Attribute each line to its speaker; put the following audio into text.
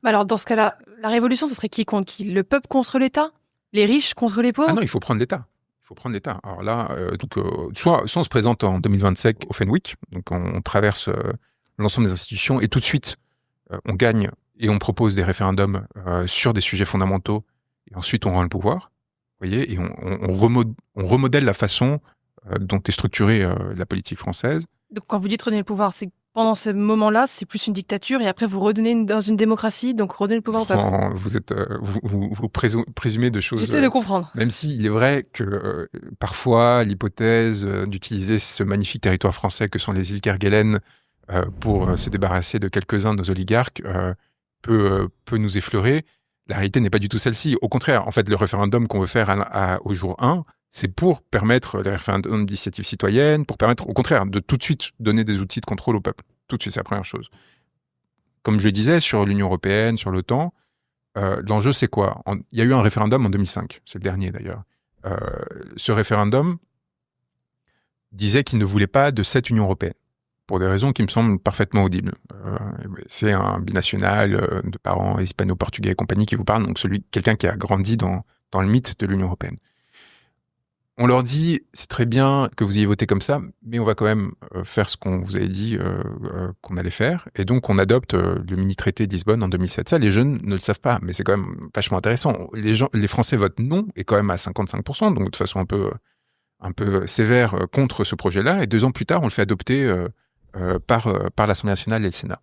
Speaker 1: Bah alors, dans ce cas-là, la révolution, ce serait qui contre qui? Le peuple contre l'État? Les riches contre les
Speaker 2: Ah
Speaker 1: pauvres?
Speaker 2: non, il faut prendre l'État. Il faut prendre l'État. Alors là, soit on se présente en 2027 au Fenwick, donc on traverse l'ensemble des institutions et tout de suite, on gagne et on propose des référendums sur des sujets fondamentaux et ensuite on rend le pouvoir. Vous voyez, et on remodèle la façon dont est structurée la politique française.
Speaker 1: Donc, quand vous dites redonner le pouvoir, c'est que pendant ce moment-là, c'est plus une dictature et après vous redonnez dans une démocratie, donc redonnez le pouvoir au peuple.
Speaker 2: Vous êtes, vous présumez de choses.
Speaker 1: J'essaie de comprendre.
Speaker 2: Même s'il est vrai que parfois l'hypothèse d'utiliser ce magnifique territoire français que sont les îles Kerguelen pour se débarrasser de quelques-uns de nos oligarques peut nous effleurer. La réalité n'est pas du tout celle-ci. Au contraire, en fait, le référendum qu'on veut faire au jour 1, c'est pour permettre les référendums d'initiative citoyenne, pour permettre, au contraire, de tout de suite donner des outils de contrôle au peuple. Tout de suite, c'est la première chose. Comme je le disais, sur l'Union européenne, sur l'OTAN, l'enjeu, c'est quoi? Il y a eu un référendum en 2005, c'est le dernier d'ailleurs. Ce référendum disait qu'il ne voulait pas de cette Union européenne, pour des raisons qui me semblent parfaitement audibles. C'est un binational de parents hispano-portugais et compagnie qui vous parle, donc quelqu'un qui a grandi dans le mythe de l'Union européenne. On leur dit, c'est très bien que vous ayez voté comme ça, mais on va quand même faire ce qu'on vous avait dit qu'on allait faire. Et donc, on adopte le mini-traité de Lisbonne en 2007. Ça, les jeunes ne le savent pas, mais c'est quand même vachement intéressant. Les Français votent non, et quand même à 55%, donc de façon un peu sévère contre ce projet-là. Et 2 ans plus tard, on le fait adopter par l'Assemblée nationale et le Sénat.